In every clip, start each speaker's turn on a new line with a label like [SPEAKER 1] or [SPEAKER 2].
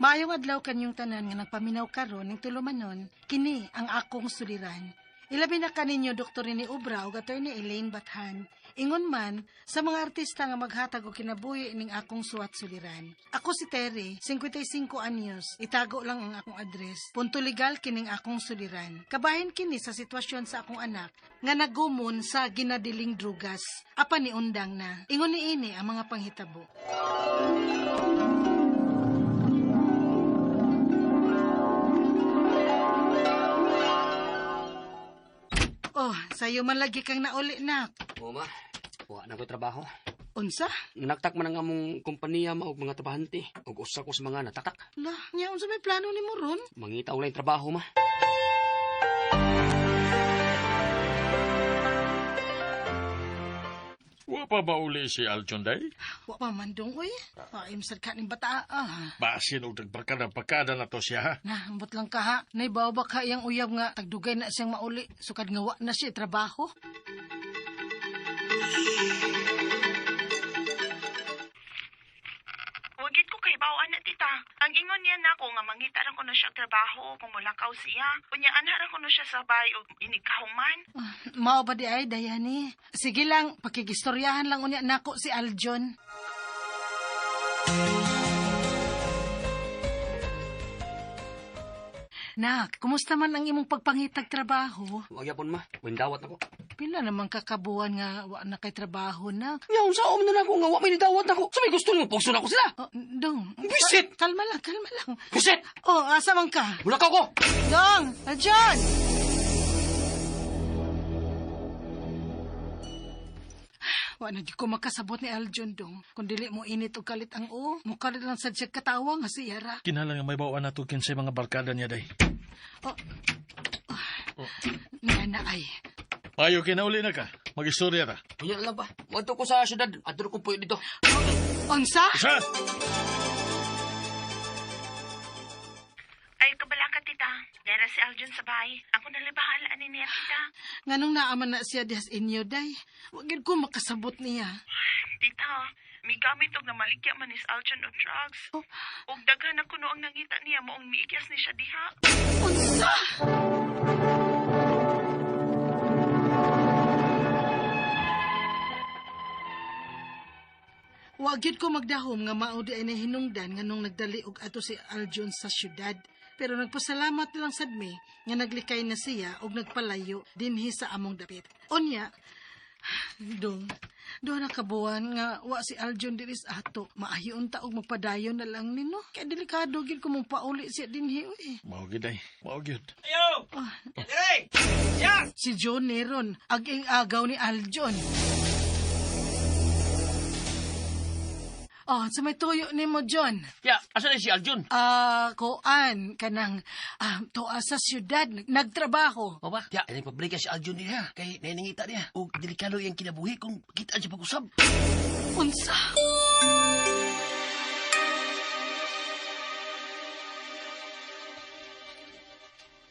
[SPEAKER 1] Maayong adlaw kanyong tanan nga nagpaminaw karon ning tulumanon, kini ang akong suliran. Ilabi na kaninyo Dr. ni Ubra ug Attorney Elaine Bathan. Ingon man sa mga artista nga maghatag og kinabuhi ning akong suwat suliran. Ako si Terry, 55 anyos. Itago lang ang akong address. Punto legal kining akong suliran. Kabahin kini sa sitwasyon sa akong anak nga nagumon sa ginadiling drugas. Apan ni undang na. Ingon niini ang mga panghitabo. Oh, sayo man lagi kang nauli, nak.
[SPEAKER 2] Oo, ma. Wa na ko trabaho.
[SPEAKER 1] Unsa?
[SPEAKER 2] Naktak man ang among kompanya ma og mga trabahante. Og usa ko sa mga natatak.
[SPEAKER 1] Lah, nya unsa may plano nimo ron?
[SPEAKER 2] Mangita ulay trabaho, ma.
[SPEAKER 3] Wa pa ba uli si Aljon day?
[SPEAKER 1] Wa pa man dong, uy. Imsad ka ning bata,
[SPEAKER 3] Basin og nagbarkada na to siya, ha?
[SPEAKER 1] Nah, ambot lang ka, ha. Naibaw ba ka iyang uyab nga tagdugay na siyang mauli. Sukad nga wa na siya trabaho.
[SPEAKER 4] Wagit ko kay bawaan na tita. Ang ingon niya na ako nga mangita ra ko na siya trabaho kung mulakaw siya. Unyaan ra ko na siya sabay og inigkahong man.
[SPEAKER 1] Mao ba di ay, Dayani? Sige lang, pakigistoryahan lang unya nako si Aljon. Nak, kumusta man ang imong pagpangitag trabaho?
[SPEAKER 2] Wa gyapon, ma. Windawat nako.
[SPEAKER 1] Pila naman kakabuan nga wa na kay trabaho, nak?
[SPEAKER 2] Nya unsa na nako nga wa may nidawat nako. Sa may gusto nimo pugso nako sila.
[SPEAKER 1] Oh, Dong.
[SPEAKER 2] Bisit!
[SPEAKER 1] Kalma lang.
[SPEAKER 2] Bisit!
[SPEAKER 1] Oh, asa man ka?
[SPEAKER 2] Mulakaw ko.
[SPEAKER 1] Dong! Aljon! Wa na di ko makasabot ni Aljon, Dong. Kung dili mo init o kalit ang mukalit lang sa siya katawa nga si Yara.
[SPEAKER 3] Kinalang nga may bawaan na to kinsay mga barkada niya, day.
[SPEAKER 1] Nana ay.
[SPEAKER 3] Ayo, kinauli na ka. Mag-istorya ta.
[SPEAKER 2] Unya lang ba? Wadto ko sa syudad. Adto ko puyo dito.
[SPEAKER 1] Unsa?
[SPEAKER 3] Isa!
[SPEAKER 4] Ay, kabala ka tita. Yara si Aljon sa bahay. Ako na libahala ni niya tita.
[SPEAKER 1] Nganong naaman na siya dihas inyo, day? Wagid ko makasabot niya.
[SPEAKER 4] Tita, may gamit og namaligya man is Aljon og drugs. Og daghan ako no ang nangita niya moong miigyas ni siya diha.
[SPEAKER 1] Unsa? Wagid ko magdahom nga maudi ay nahinungdan nga nung nagdali og ato si Aljon sa syudad. Pero nagpasalamat lang sad mi nga naglikay na siya og nagpalayo dinhi sa among dapit. Unya, Dong, doon na kabuan nga wa si Aljon diris ato. Maayon ta og magpadayon na lang nino. Kaya delikado gid ko mong pauli siya dinhi uy.
[SPEAKER 3] Maugid, day. Maugid.
[SPEAKER 5] Ayo! Dire! Ya!
[SPEAKER 1] Si John Neron, aging agaw ni Aljon. Oh, sa may tuyo ni mo, John.
[SPEAKER 2] Ya, asa na si Aljon?
[SPEAKER 1] Koan, kanang, toa sa syudad, nagtrabaho.
[SPEAKER 2] O ba? Ya, ay pabrika si Aljon niya. Kay naningita niya. O delikado yung kinabuhi kung kita siya pag-usab.
[SPEAKER 1] Unsa?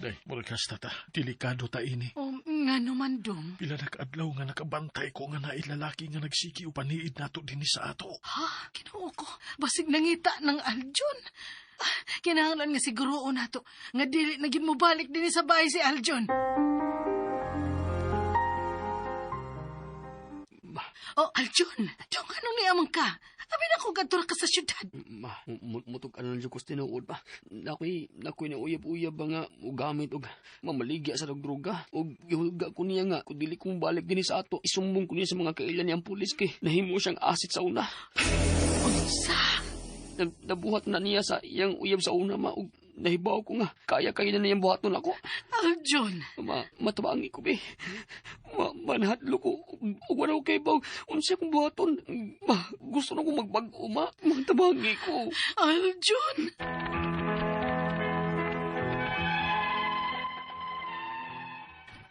[SPEAKER 3] Day, muragas tata. Delikado ta ini.
[SPEAKER 1] Nga naman, Dong.
[SPEAKER 3] Pila nag-adlaw nga nakabantay ko nga nailalaki nga nagsiki o paniid nato dinhi sa ato.
[SPEAKER 1] Ha? Kinuo ko. Basig nangita ng Aljon. Kinahanglan nga siguroon nato. Nga dili na gid mo balik din sa bahay si Aljon. Oh, Aljon. Dong, anong niyamang ka? Abi na ko gadtura ka sa syudad.
[SPEAKER 2] Ma, mutog ano lang ko tinuod pa. Nakoy na uyab-uyab ba nga ugamit og mamaligya sa droga. Og gihulga ko niya nga kung dili ko balik din sa ato. Isumbong ko niya sa mga kailan niyang pulis kay nahimo siyang asit sa una.
[SPEAKER 1] Unsa?
[SPEAKER 2] Nabuhat na niya sa iyang uyab sa una ma og nahibaw ko nga kaya na niyang buhaton ako.
[SPEAKER 1] Aljon.
[SPEAKER 2] Matabangi ko be. Manahadlo ko og wala ko kay baw. Unsa kong buhaton? Gusto na ko magbago matabangi ko.
[SPEAKER 1] Aljon.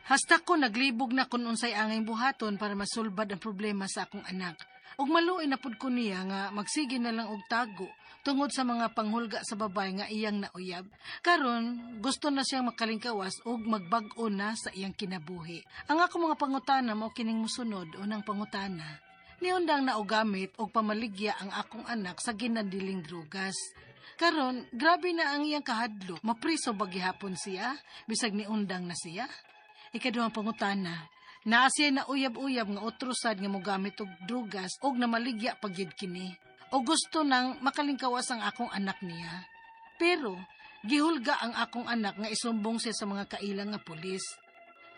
[SPEAKER 1] Hasta ko naglibog na kung unsay angay buhaton para masulbad ang problema sa akong anak. Ug maluoy na pud ko niya nga magsige na lang og tago tungod sa mga panghulga sa babay nga iyang nauyab. Karon, gusto na siyang makalingkawas ug magbag-o na sa iyang kinabuhi. Ang ako mga pangutana mao kining mosunod unang pangutana. Niundang na og gamit og pamaligya ang akong anak sa ginandiling drugas. Karon, grabe na ang iyang kahadlok. Mapriso ba gihapon siya? Bisag ni undang na siya? Ikaduhang pangutana. Naa siya na uyab-uyab nga utrusad nga mogamit og drugas og namaligya pagyud kini. O gusto nang makalingkawas ang akong anak niya. Pero, gihulga ang akong anak nga isumbong siya sa mga kailang nga pulis.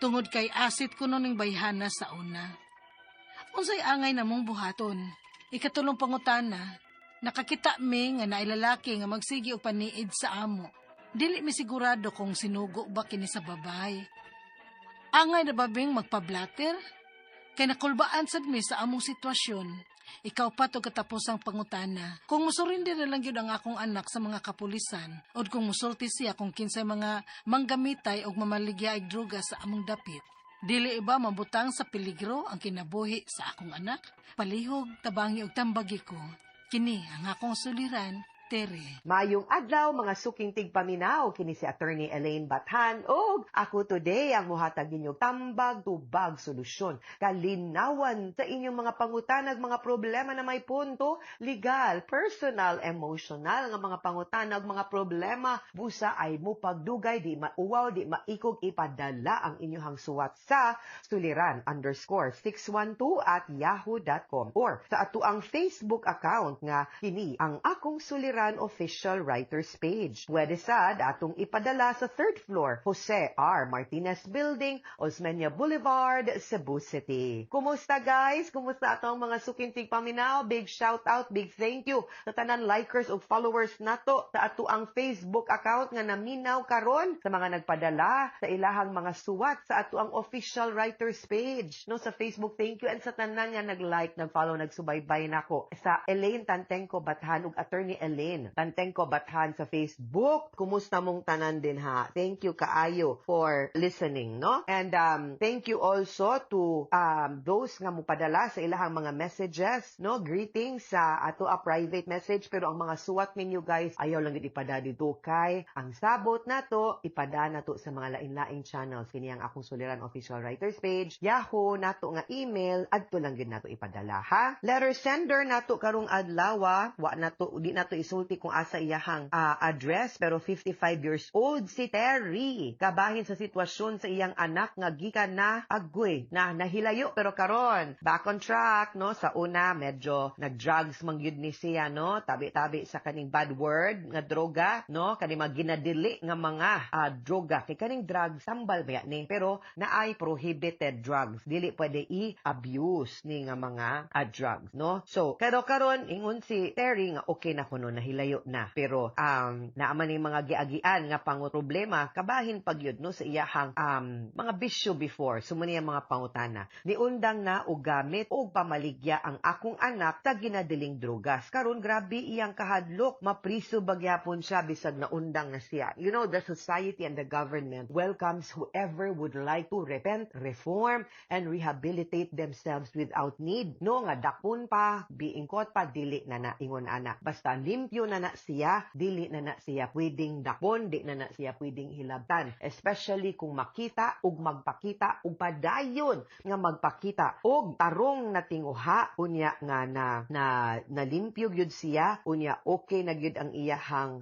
[SPEAKER 1] Tungod kay asit ko ning bayhana sa una. Unsay angay namong buhaton? Ikatulong pangutana, nakakita mi nga nailalaki nga magsigi og paniid sa amo. Dili mi sigurado kung sinugo ba kini sa babay. Angay na babing magpablatter? Kay nakulbaan sad mi sa among sitwasyon. Ikaw pa to katapos ang pangutana. Kung musurindi na lang yun ang akong anak sa mga kapulisan, o kung musulti siya kung kinsay mga manggamitay o mamaligya ay droga sa among dapit, dili iba mabutang sa peligro ang kinabuhi sa akong anak? Palihog, tabangi o tambagi ko. Kini ang akong suliran, Tere.
[SPEAKER 6] Mayong adlaw, mga suking tigpaminaw, kini si Attorney Elaine Bathan, o ako today ang muhatag ninyong tambag, tubag, solusyon, kalinawan sa inyong mga pangutanag, mga problema na may punto, legal, personal, emotional, nga mga pangutanag, mga problema, busa ay mo pagdugay, di mauwaw, di maikog, ipadala ang inyong suwat sa suliran_612@yahoo.com or sa atuang Facebook account nga kini ang akong suliran official writers page. Pwede sad atong ipadala sa 3rd floor, Jose R. Martinez Building, Osmeña Boulevard, Cebu City. Kumusta guys? Kumusta atong mga sukintig paminaw? Big shout out, big thank you sa tanan likers ug followers nato sa atuang Facebook account nga naminaw karon, sa mga nagpadala sa ilahang mga suwat sa atuang official writers page no sa Facebook. Thank you, and sa tanan nga nag-like, nag-follow, nagsubaybay nako sa Elaine Tantengco Bathan ug Attorney Elaine Tantengco Bathan sa Facebook. Kumusta mong tanan din ha? Thank you kaayo for listening, no? And thank you also to those nga mupadala sa ilahang mga messages, no? Greetings sa ato a private message, pero ang mga suwat ninyo guys ayaw lang gid ipada dito kay ang sabot nato ipada nato sa mga lain-laing channels. Kini ang akong suliran official writers page, Yahoo nato nga email, adto lang gid nato ipadala ha. Letter sender nato karong adlaw, wa nato di nato isulti kung asa iyahang address, pero 55 years old si Terry. Kabahin sa sitwasyon sa iyang anak nga gikan na agoy na nahilayo, pero karon back on track, no? Sa una medyo nag-drugs mangyud ni siya, no? Tabi-tabi sa kaning bad word nga droga, no? Kani mga ginadili nga mga droga kay kaning drugs sambal ba ni, pero naay prohibited drugs, dili pwede i-abuse ni nga mga drugs, no? So karon ingon si Terry nga okay na kuno nahilayo na, pero naaman ni mga giagian nga problema kabahin pagyud no sa iyahang mga bisyo before. Sumuni ang mga pangutana, niundang na og gamit og pamaligya ang akong anak sa ginadiling drogas. Karon grabe iyang kahadlok, mapriso bagyapon siya bisag naundang na siya. You know, the society and the government welcomes whoever would like to repent, reform, and rehabilitate themselves without need, no? Nga dakpon pa, biingkot pa, dili na na ingon anak. Basta limpyo na na siya, dili na na siya pwedeng dakpon, di na na siya pwedeng hilabtan. Especially kung makita ug magpakita ug padayon nga magpakita og tarong na tinguha unya nga na limpyo gyud siya, unya okay na gyud ang iyahang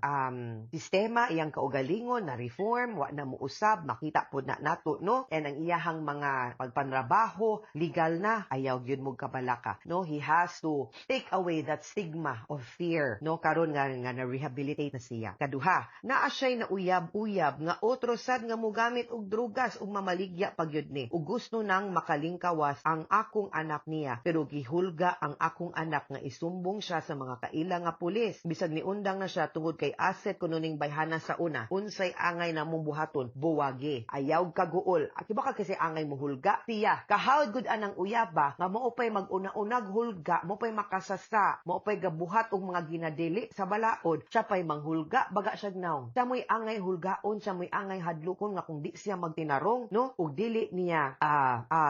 [SPEAKER 6] sistema, iyang kaugalingon na reform, wa na muusab, makita pud na nato, no? And ang iyahang mga pagpanrabaho legal na, ayaw gyud mo kabalaka, no? He has to take away that stigma of fear, no? Karon nga na-rehabilitate na siya. Kaduha, naa siya'y na uyab-uyab nga otro sad nga mugamit og drugas ug mamaligya pagyud ni. Ug gusto nang makalingkawas ang akong anak niya, pero gihulga ang akong anak nga isumbong siya sa mga kaila nga pulis. Bisag niundang na siya tungod kay asset kuno ning bayhana sa una. Unsay angay na mong buhaton? Buwagi. Ayaw kaguol. Akiba ka kasi angay mo hulga? Siya. Kahawd gud anang uyab ba nga mo upay mag-una-unag hulga, mo pay makasasa, mo upay gabuhat og mga ginadili sa balaod, siya pa'y manghulga, baga siya naong. Siya mo'y angay hulgaon, siya mo'y angay hadlukon nga kung di siya magtinarong, no? Ug dili niya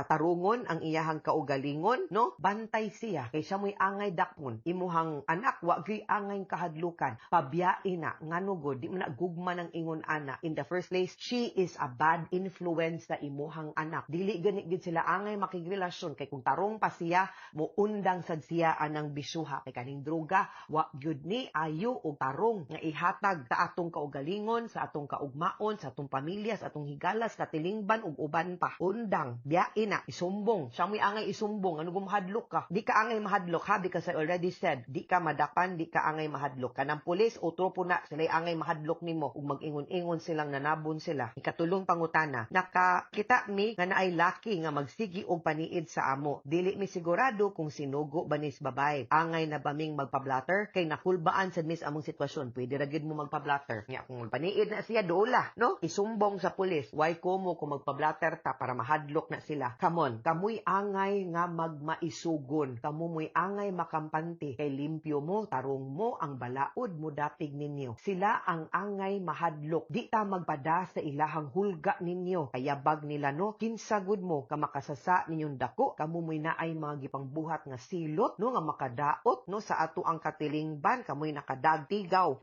[SPEAKER 6] tarungon ang iyahang kaugalingon, no? Bantay siya, kay siya mo'y angay dakpon. Imuhang anak, wa gyud angay kahadlukan. Pabiyain na, ngano god, di mo na gugma ng ingon ana. In the first place, she is a bad influence sa imuhang anak. Dili ganit gid sila angay makigrelasyon, kay kung tarong pa siya, mo undang sad siya anang bisuha, kay kaning droga, wa gyud ni ayo og tarong nga ihatag sa atong kaugalingon, sa atong kaugmaon, sa atong pamilya, sa atong higalas, katilingban ug uban pa. Undang, biyain na, isumbong. Siya mo'y angay isumbong. Ano gumahadlok ka? Di ka angay mahadlok ha, because I already said, di ka madapan, di ka angay mahadlok. Kanang pulis, utro po na, sila'y angay mahadlok nimo ug mag-ingon-ingon silang nanabon sila. Ikatulong pangutana, nakakita mi nga naay laki nga magsigi og paniid sa amo. Dili mi sigurado kung sinugo ba nis babay. Angay na ba ming magpa-blatter? Kay nakulbaan sa mis among sitwasyon. Pwede ra gyud mo magpa-blatter. Nya kung paniid na siya dola, no? Isumbong sa pulis. Why komo kung magpa-blatter ta para mahadlok na sila. Come on, kamoy angay nga magmaisugon. Kamoy angay makampante. Kay limpyo mo, tarong mo, ang balaod mo dapig ninyo. Sila ang angay mahadlok. Di ta magpada sa ilahang hulga ninyo. Kayabag nila no, kinsagod mo ka makasasa ninyong dako. Kamoy na ay mga gipangbuhat nga silot no nga makadaot no sa ato ang katilingban. Kamoy nakadagtigaw,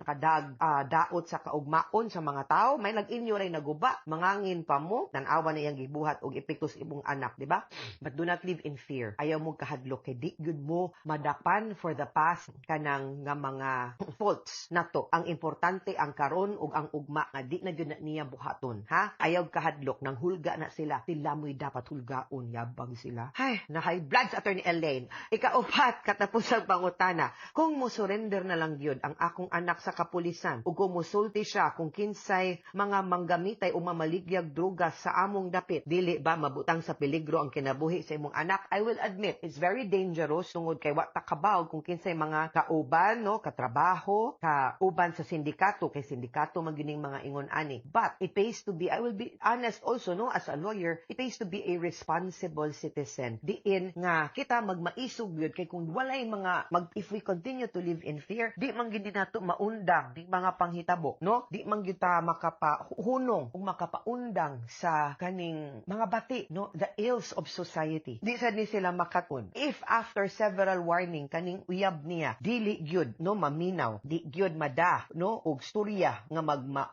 [SPEAKER 6] daot sa kaugmaon sa mga tao. May lag-inyo ray naguba, mangangin pa mo, tanawa na iyang gibuhat og epektos imong anak, di ba? But do not live in fear. Ayaw mo kahadlok kay di good mo madapan for the past kanang nga mga faults nato. Ang importante ang karon ug ang ugma nga di na gyud na niya buhaton, ha? Ayaw kahadlok nang hulga na sila. Sila mo'y dapat hulgaon, yabang sila. Hay, na high blood sa Attorney Elaine. Ikaupat, katapusang pangutana. Kung mo surrender na lang gyud ang akong anak sa kapulisan ug kumusulti siya kung kinsay mga manggamitay o mamaligyag droga sa among dapit, dili ba mabutang sa peligro ang kinabuhi sa imong anak? I will admit, it's very dangerous tungod kay wa ta kabaw kung kinsay mga kauban, no, katrabaho, kauban sa sindikato, kay sindikato magining mga ingon ani. But it pays to be, I will be honest also, no, as a lawyer, it pays to be a responsible citizen. Diin nga kita magmaisog yun kay kung walay mga if we continue to live in fear, di man gid nato maundang di mga panghitabo, no? Di man gyud ta makapahunong o makapaundang sa kaning mga bati, no, the ills of society. Di sad ni sila makatun. If after several warning kaning uyab niya dili gyud no maminaw, di gyud mada no og storya nga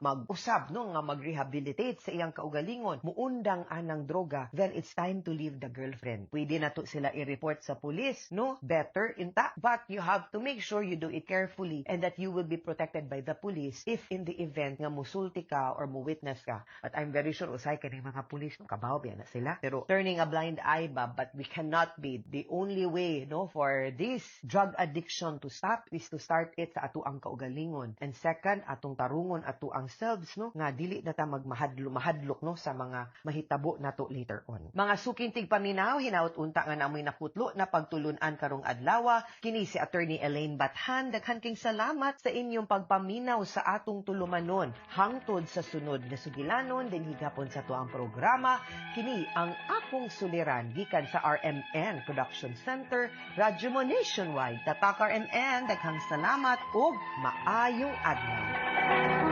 [SPEAKER 6] mag-usab no nga mag-rehabilitate sa iyang kaugalingon, muundang anang droga, then it's time to leave the girlfriend. Pwede na to sila i-report sa police, no? Better inta, but you have to make sure you do it carefully and that you will be protected by the police if in the event nga musulti ka or mu-witness ka. But I'm very sure usay kaning mga police no kabaw biya na sila. Pero turning a blind eye ba, but we cannot be. The only way no for this drug addiction to stop is to start it sa ato ang kaugalingon. And second, atong tarungon ato ang selves no nga dili na ta mahadlok no sa mga mahitabo nato later on. Mga sukintig paminaw, hinaut unta nga namoy naputlo na pagtulunan karong adlaw. Kini si Attorney Elaine Bathan. Daghan king salamat sa inyong pagpaminaw sa atong tulumanon. Hangtod sa sunod na sugilanon din higapon sa tuang programa. Kini ang akong suliran gikan sa RMN Production Center, Radyo Mo Nationwide. Tatak RMN, daghang salamat ug maayong adlaw.